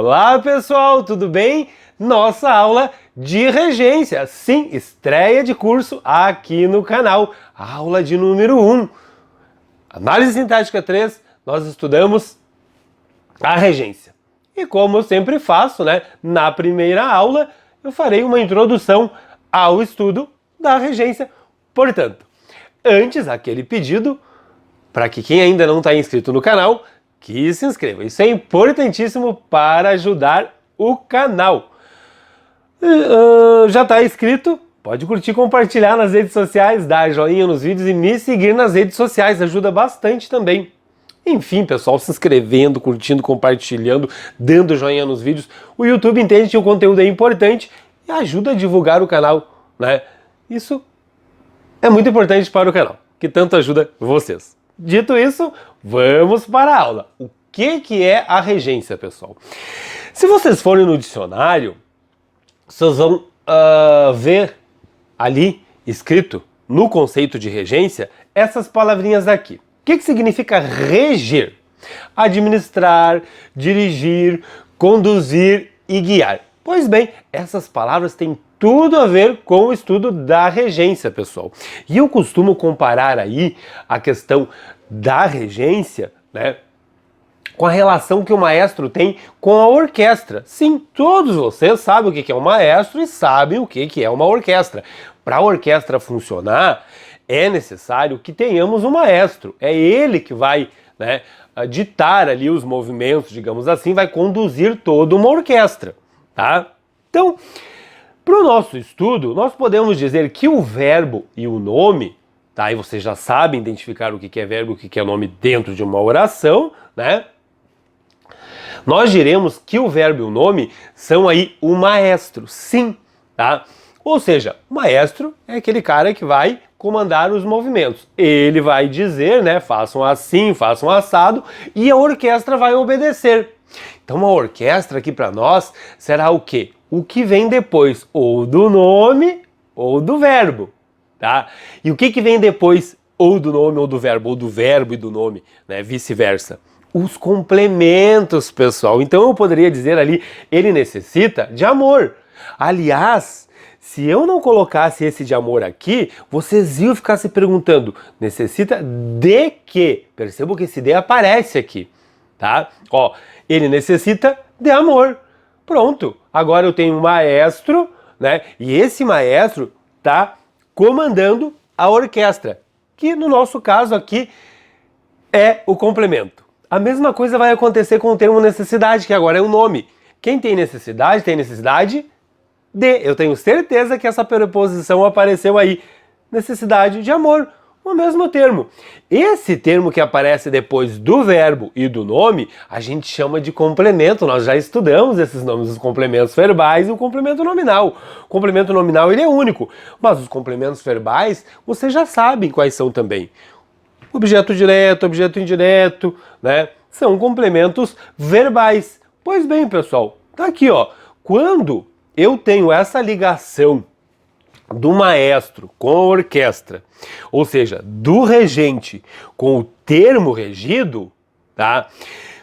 Olá pessoal, tudo bem? Nossa aula de regência, sim, estreia de curso aqui no canal, aula de número 1. Análise sintática 3, nós estudamos a regência. E como eu sempre faço, na primeira aula, eu farei uma introdução ao estudo da regência. Portanto, antes, aquele pedido para que quem ainda não está inscrito no canal, que se inscreva. Isso é importantíssimo para ajudar o canal. Já está inscrito? Pode curtir, compartilhar nas redes sociais, dar joinha nos vídeos e me seguir nas redes sociais, ajuda bastante também. Enfim, pessoal, se inscrevendo, curtindo, compartilhando, dando joinha nos vídeos. O YouTube entende que o conteúdo é importante e ajuda a divulgar o canal, Isso é muito importante para o canal, que tanto ajuda vocês. Dito isso, vamos para a aula. O que é a regência, pessoal? Se vocês forem no dicionário, vocês vão ver ali escrito no conceito de regência essas palavrinhas aqui. O que significa reger? Administrar, dirigir, conduzir e guiar. Pois bem, essas palavras têm tudo a ver com o estudo da regência, pessoal. E eu costumo comparar aí a questão da regência, com a relação que o maestro tem com a orquestra. Sim, todos vocês sabem o que é um maestro e sabem o que é uma orquestra. Para a orquestra funcionar, é necessário que tenhamos um maestro. É ele que vai, ditar ali os movimentos, digamos assim, vai conduzir toda uma orquestra, tá? Então, para o nosso estudo, nós podemos dizer que o verbo e o nome, tá? E vocês já sabem identificar o que é verbo e o que é nome dentro de uma oração, Nós diremos que o verbo e o nome são aí o maestro, sim, tá? Ou seja, o maestro é aquele cara que vai comandar os movimentos. Ele vai dizer, façam assim, façam assado, e a orquestra vai obedecer. Então a orquestra aqui para nós será o quê? O que vem depois, ou do nome ou do verbo, tá? E o que vem depois, ou do nome ou do verbo e do nome, vice-versa? Os complementos, pessoal. Então eu poderia dizer ali, ele necessita de amor. Aliás, se eu não colocasse esse de amor aqui, vocês iam ficar se perguntando, necessita de quê? Perceba que esse de aparece aqui, tá? Ó, ele necessita de amor. Pronto, agora eu tenho um maestro, E esse maestro está comandando a orquestra, que no nosso caso aqui é o complemento. A mesma coisa vai acontecer com o termo necessidade, que agora é o nome. Quem tem necessidade de. Eu tenho certeza que essa preposição apareceu aí. Necessidade de amor. O mesmo termo. Esse termo que aparece depois do verbo e do nome, a gente chama de complemento. Nós já estudamos esses nomes, os complementos verbais e o complemento nominal. O complemento nominal ele é único, mas os complementos verbais vocês já sabem quais são também. Objeto direto, objeto indireto, São complementos verbais. Pois bem, pessoal, tá aqui, ó. Quando eu tenho essa ligação do maestro com a orquestra, ou seja, do regente com o termo regido, tá?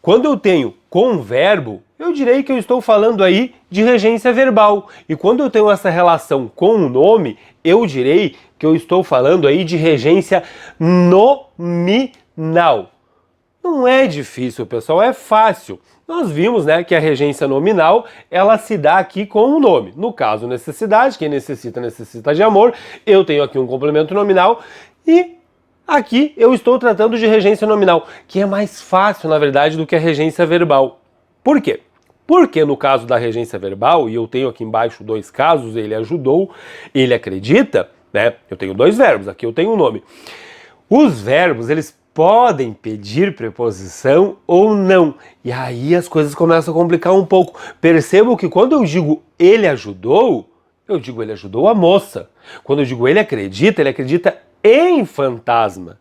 Quando eu tenho com o verbo, eu direi que eu estou falando aí de regência verbal. E quando eu tenho essa relação com o nome, eu direi que eu estou falando aí de regência nominal. Não é difícil, pessoal, é fácil. Nós vimos, que a regência nominal, ela se dá aqui com o nome. No caso, necessidade, quem necessita de amor. Eu tenho aqui um complemento nominal e aqui eu estou tratando de regência nominal, que é mais fácil, na verdade, do que a regência verbal. Por quê? Porque no caso da regência verbal, e eu tenho aqui embaixo dois casos, ele ajudou, ele acredita, Eu tenho dois verbos, aqui eu tenho um nome. Os verbos, eles podem pedir preposição ou não. E aí as coisas começam a complicar um pouco. Percebam que quando eu digo ele ajudou, eu digo ele ajudou a moça. Quando eu digo ele acredita em fantasma.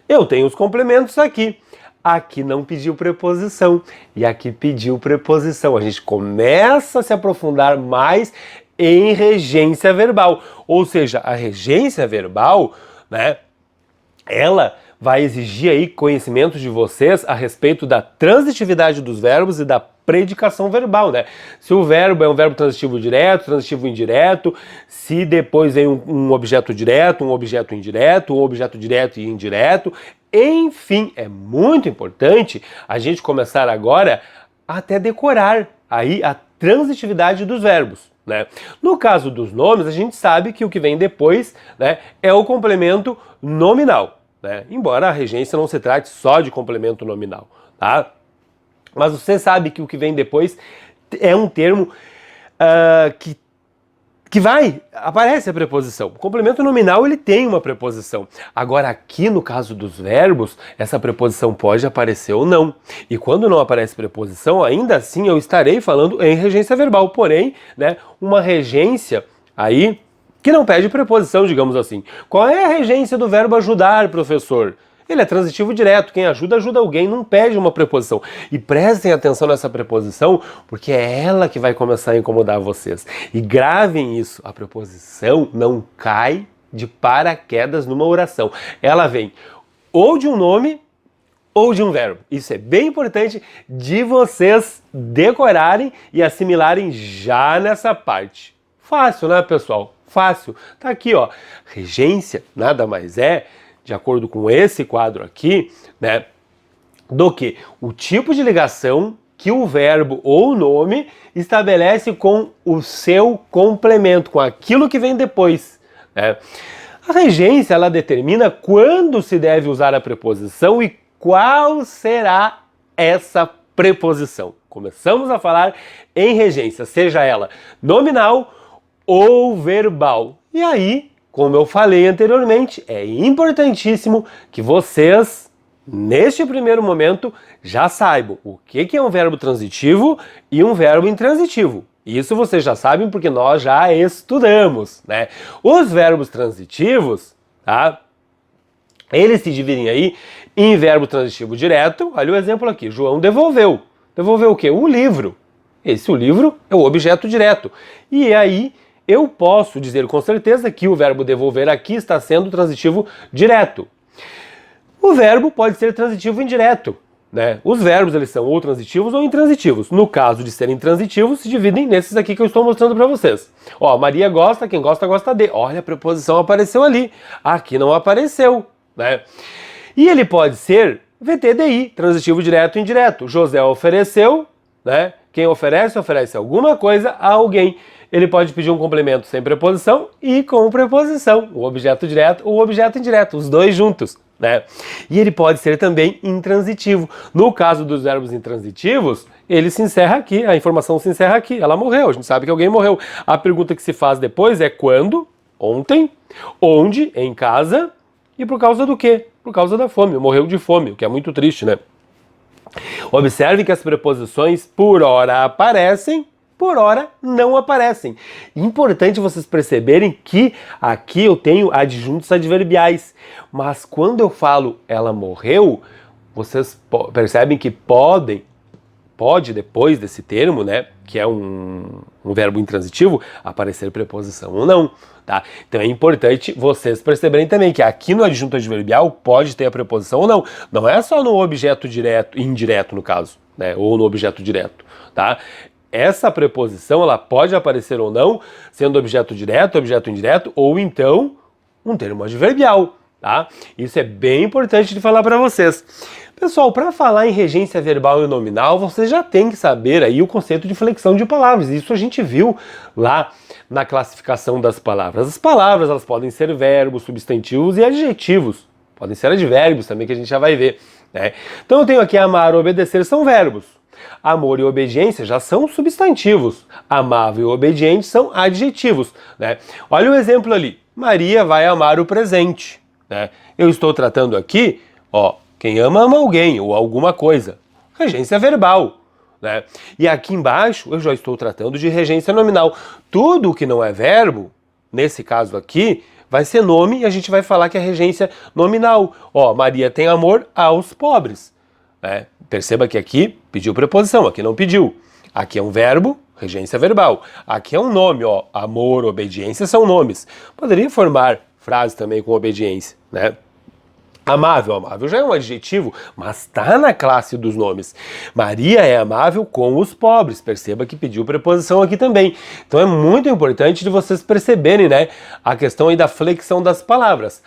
Eu tenho os complementos aqui. Aqui não pediu preposição e aqui pediu preposição. A gente começa a se aprofundar mais em regência verbal. Ou seja, a regência verbal, ela vai exigir aí conhecimentos de vocês a respeito da transitividade dos verbos e da predicação verbal, né? Se o verbo é um verbo transitivo direto, transitivo indireto, se depois vem um objeto direto, um objeto indireto, um objeto direto e indireto, enfim, é muito importante a gente começar agora a até decorar aí a transitividade dos verbos, né? No caso dos nomes, a gente sabe que o que vem depois, né, é o complemento nominal, né? Embora a regência não se trate só de complemento nominal, tá? Mas você sabe que o que vem depois é um termo aparece a preposição. O complemento nominal, ele tem uma preposição. Agora, aqui no caso dos verbos, essa preposição pode aparecer ou não. E quando não aparece preposição, ainda assim eu estarei falando em regência verbal. Porém, né, uma regência aí que não pede preposição, digamos assim. Qual é a regência do verbo ajudar, professor? Ele é transitivo direto, quem ajuda, ajuda alguém, não pede uma preposição. E prestem atenção nessa preposição, porque é ela que vai começar a incomodar vocês. E gravem isso, a preposição não cai de paraquedas numa oração. Ela vem ou de um nome ou de um verbo. Isso é bem importante de vocês decorarem e assimilarem já nessa parte. Fácil, né, pessoal? Fácil. Tá aqui, ó. Regência nada mais é, de acordo com esse quadro aqui, né, do que o tipo de ligação que o verbo ou o nome estabelece com o seu complemento, com aquilo que vem depois, né? A regência, ela determina quando se deve usar a preposição e qual será essa preposição. Começamos a falar em regência, seja ela nominal ou verbal. E aí, como eu falei anteriormente, é importantíssimo que vocês, neste primeiro momento, já saibam o que é um verbo transitivo e um verbo intransitivo. Isso vocês já sabem porque nós já estudamos, né? Os verbos transitivos, tá? Eles se dividem aí em verbo transitivo direto. Olha o exemplo aqui, João devolveu. Devolveu o quê? O livro. O livro é o objeto direto. E aí, eu posso dizer com certeza que o verbo devolver aqui está sendo transitivo direto. O verbo pode ser transitivo indireto, né? Os verbos, eles são ou transitivos ou intransitivos. No caso de serem transitivos, se dividem nesses aqui que eu estou mostrando para vocês. Ó, Maria gosta, quem gosta, gosta de. Olha, a preposição apareceu ali. Aqui não apareceu, né? E ele pode ser VTDI, transitivo direto e indireto. José ofereceu, né? Quem oferece, oferece alguma coisa a alguém. Ele pode pedir um complemento sem preposição e com preposição, o objeto direto ou o objeto indireto, os dois juntos, né? E ele pode ser também intransitivo. No caso dos verbos intransitivos, ele se encerra aqui, a informação se encerra aqui, ela morreu, a gente sabe que alguém morreu. A pergunta que se faz depois é quando, ontem, onde, em casa e por causa do quê? Por causa da fome, morreu de fome, o que é muito triste, né? Observe que as preposições por hora aparecem, por hora não aparecem. Importante vocês perceberem que aqui eu tenho adjuntos adverbiais, mas quando eu falo ela morreu, vocês percebem que pode depois desse termo, né, que é um verbo intransitivo, aparecer preposição ou não, tá? Então é importante vocês perceberem também que aqui no adjunto adverbial pode ter a preposição ou não. Não é só no objeto direto, indireto no caso, né, ou no objeto direto, tá? Essa preposição, ela pode aparecer ou não, sendo objeto direto, objeto indireto, ou então um termo adverbial, tá? Isso é bem importante de falar para vocês. Pessoal, para falar em regência verbal e nominal, vocês já têm que saber aí o conceito de flexão de palavras. Isso a gente viu lá na classificação das palavras. As palavras, elas podem ser verbos, substantivos e adjetivos. Podem ser advérbios também, que a gente já vai ver, né? Então eu tenho aqui amar, obedecer, são verbos. Amor e obediência já são substantivos. Amável e obediente são adjetivos, né? Olha o exemplo ali. Maria vai amar o presente, né? Eu estou tratando aqui, ó, quem ama, ama alguém ou alguma coisa. Regência verbal, né? E aqui embaixo eu já estou tratando de regência nominal. Tudo que não é verbo, nesse caso aqui, vai ser nome e a gente vai falar que é regência nominal. Ó, Maria tem amor aos pobres, né? Perceba que aqui pediu preposição, aqui não pediu. Aqui é um verbo, regência verbal. Aqui é um nome, ó, amor, obediência são nomes. Poderia formar frase também com obediência, né? Amável, amável já é um adjetivo, mas está na classe dos nomes. Maria é amável com os pobres. Perceba que pediu preposição aqui também. Então é muito importante de vocês perceberem, né, a questão aí da flexão das palavras.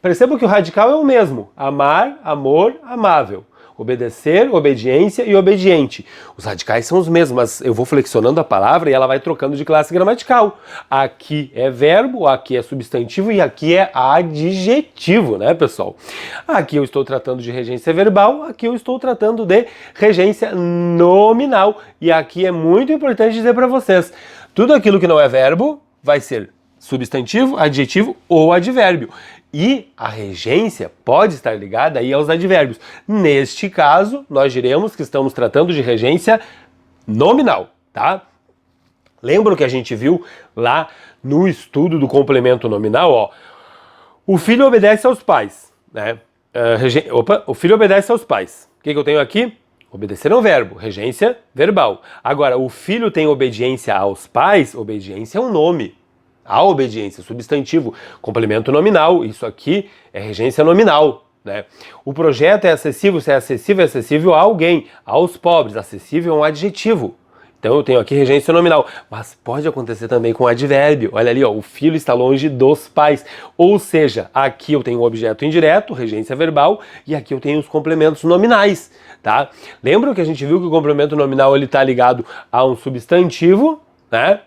Perceba que o radical é o mesmo. Amar, amor, amável. Obedecer, obediência e obediente. Os radicais são os mesmos, mas eu vou flexionando a palavra e ela vai trocando de classe gramatical. Aqui é verbo, aqui é substantivo e aqui é adjetivo, né, pessoal? Aqui eu estou tratando de regência verbal, aqui eu estou tratando de regência nominal. E aqui é muito importante dizer para vocês, tudo aquilo que não é verbo vai ser substantivo, adjetivo ou advérbio. E a regência pode estar ligada aí aos advérbios. Neste caso, nós diremos que estamos tratando de regência nominal, tá? Lembra o que a gente viu lá no estudo do complemento nominal? Ó, o filho obedece aos pais, né? O filho obedece aos pais. O que eu tenho aqui? Obedecer é um verbo, regência verbal. Agora, o filho tem obediência aos pais, obediência é um nome. A obediência, substantivo, complemento nominal, isso aqui é regência nominal, né? O projeto é acessível, se é acessível a alguém, aos pobres, acessível é um adjetivo. Então eu tenho aqui regência nominal, mas pode acontecer também com advérbio. Olha ali, ó, o filho está longe dos pais. Ou seja, aqui eu tenho um objeto indireto, regência verbal, e aqui eu tenho os complementos nominais, tá? Lembra que a gente viu que o complemento nominal ele está ligado a um substantivo, né?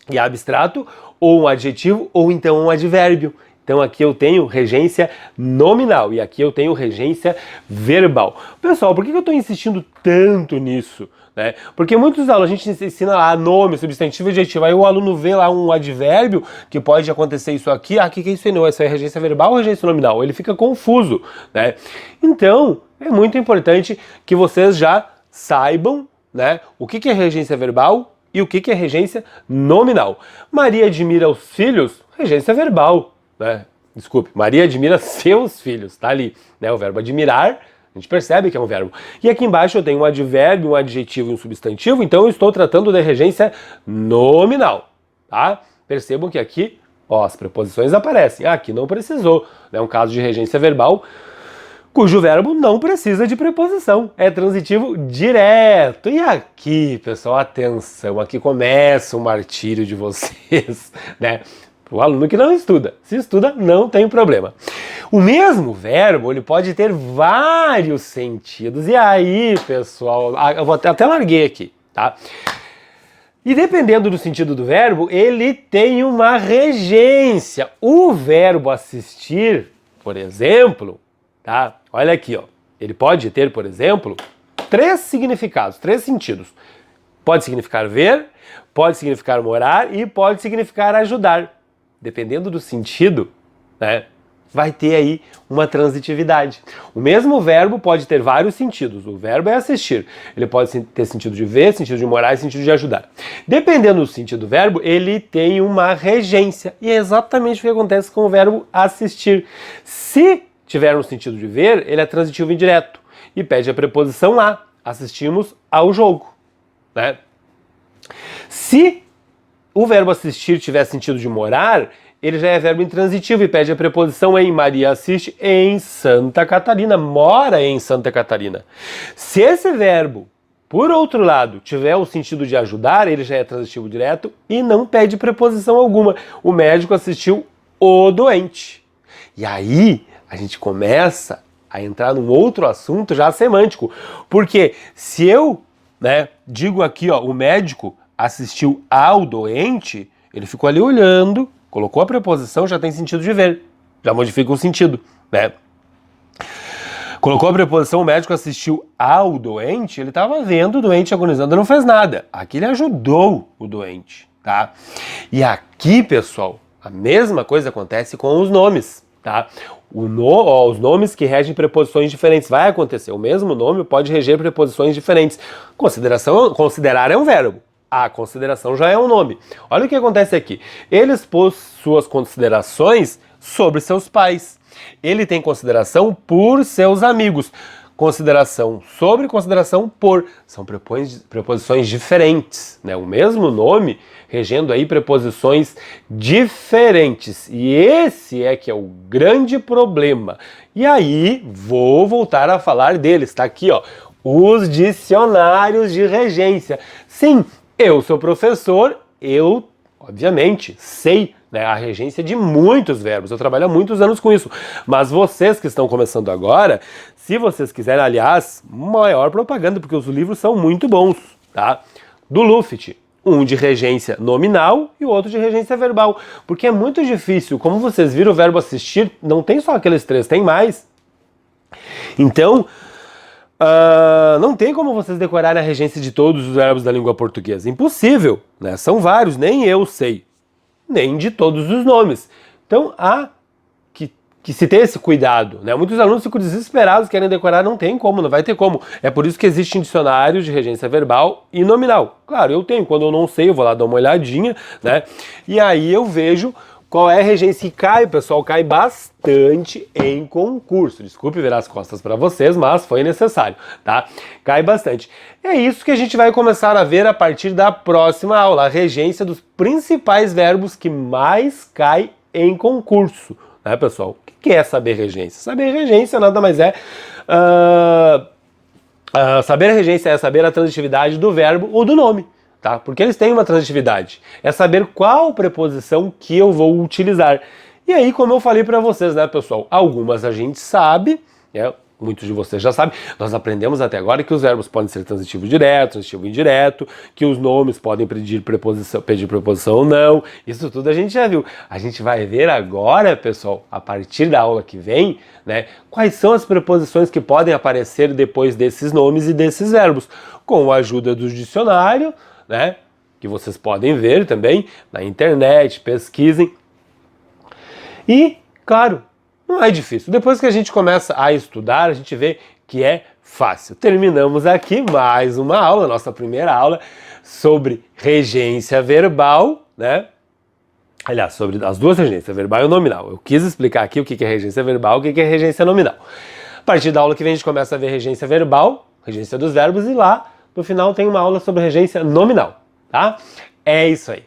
E abstrato, ou um adjetivo, ou então um advérbio. Então aqui eu tenho regência nominal e aqui eu tenho regência verbal. Pessoal, por que eu estou insistindo tanto nisso? Né? Porque muitos alunos, a gente ensina lá nome, substantivo e adjetivo, aí o aluno vê lá um advérbio que pode acontecer isso aqui, o que é isso aí? Não, isso é regência verbal ou regência nominal? Ele fica confuso, né? Então, é muito importante que vocês já saibam, né, o que é regência verbal e o que é regência nominal. Maria admira os filhos, regência verbal, né? Desculpe, Maria admira seus filhos, tá ali, né? O verbo admirar, a gente percebe que é um verbo. E aqui embaixo eu tenho um advérbio, um adjetivo e um substantivo, então eu estou tratando de regência nominal, tá? Percebam que aqui, ó, as preposições aparecem. Aqui não precisou, né? Um caso de regência verbal, cujo verbo não precisa de preposição, é transitivo direto. E aqui, pessoal, atenção, aqui começa o martírio de vocês, né? O aluno que não estuda. Se estuda, não tem problema. O mesmo verbo, ele pode ter vários sentidos. E aí, pessoal, eu vou até larguei aqui, tá? E dependendo do sentido do verbo, ele tem uma regência. O verbo assistir, por exemplo, tá? Olha aqui, ó. Ele pode ter, por exemplo, 3 significados, 3 sentidos. Pode significar ver, pode significar morar e pode significar ajudar. Dependendo do sentido, né, vai ter aí uma transitividade. O mesmo verbo pode ter vários sentidos. O verbo é assistir. Ele pode ter sentido de ver, sentido de morar e sentido de ajudar. Dependendo do sentido do verbo, ele tem uma regência. E é exatamente o que acontece com o verbo assistir. Se tiver no sentido de ver, ele é transitivo indireto e pede a preposição lá. Assistimos ao jogo, né? Se o verbo assistir tiver sentido de morar, ele já é verbo intransitivo e pede a preposição em. Maria assiste em Santa Catarina, mora em Santa Catarina. Se esse verbo, por outro lado, tiver o sentido de ajudar, ele já é transitivo direto e não pede preposição alguma. O médico assistiu o doente. E aí a gente começa a entrar num outro assunto já semântico. Porque se eu, né, digo aqui, ó, o médico assistiu ao doente, ele ficou ali olhando, colocou a preposição, já tem sentido de ver, já modifica o sentido, né? Colocou a preposição, o médico assistiu ao doente, ele estava vendo o doente agonizando e não fez nada. Aqui ele ajudou o doente, tá? E aqui, pessoal, a mesma coisa acontece com os nomes, tá? Os nomes que regem preposições diferentes. Vai acontecer, o mesmo nome pode reger preposições diferentes. Considerar é um verbo. A consideração já é um nome. Olha o que acontece aqui. Ele expôs suas considerações sobre seus pais. Ele tem consideração por seus amigos. consideração sobre, consideração por. São preposições diferentes, né? O mesmo nome regendo aí preposições diferentes. E esse é que é o grande problema. E aí, vou voltar a falar deles, tá aqui, ó. Os dicionários de regência. Sim, eu sou professor, eu, obviamente, sei, né, a regência de muitos verbos. Eu trabalho há muitos anos com isso. Mas vocês que estão começando agora, se vocês quiserem, aliás, maior propaganda, porque os livros são muito bons, tá? Do Luft. Um de regência nominal e o outro de regência verbal. Porque é muito difícil. Como vocês viram, o verbo assistir não tem só aqueles 3, tem mais. Então, não tem como vocês decorarem a regência de todos os verbos da língua portuguesa. Impossível, né? São vários, nem eu sei. Nem de todos os nomes. Então, há que se ter esse cuidado, né? Muitos alunos ficam desesperados, querem decorar, não tem como, não vai ter como. É por isso que existem dicionários de regência verbal e nominal. Claro, eu tenho, quando eu não sei, eu vou lá dar uma olhadinha, né? E aí eu vejo qual é a regência. E cai, pessoal, cai bastante em concurso. Desculpe virar as costas para vocês, mas foi necessário, tá? Cai bastante. É isso que a gente vai começar a ver a partir da próxima aula, a regência dos principais verbos que mais cai em concurso, né, pessoal? O que é saber regência? Saber regência nada mais é... saber regência é saber a transitividade do verbo ou do nome, tá? Porque eles têm uma transitividade. É saber qual preposição que eu vou utilizar. E aí, como eu falei para vocês, né, pessoal? Algumas a gente sabe, né? Muitos de vocês já sabem, nós aprendemos até agora que os verbos podem ser transitivo direto, transitivo indireto, que os nomes podem pedir preposição ou não. Isso tudo a gente já viu. A gente vai ver agora, pessoal, a partir da aula que vem, né, quais são as preposições que podem aparecer depois desses nomes e desses verbos, com a ajuda do dicionário, né, que vocês podem ver também na internet, pesquisem. E, claro, não é difícil. Depois que a gente começa a estudar, a gente vê que é fácil. Terminamos aqui mais uma aula, nossa primeira aula, sobre regência verbal, né? Aliás, sobre as duas regências, verbal e nominal. Eu quis explicar aqui o que é regência verbal e o que é regência nominal. A partir da aula que vem a gente começa a ver regência verbal, regência dos verbos, e lá no final tem uma aula sobre regência nominal, tá? É isso aí.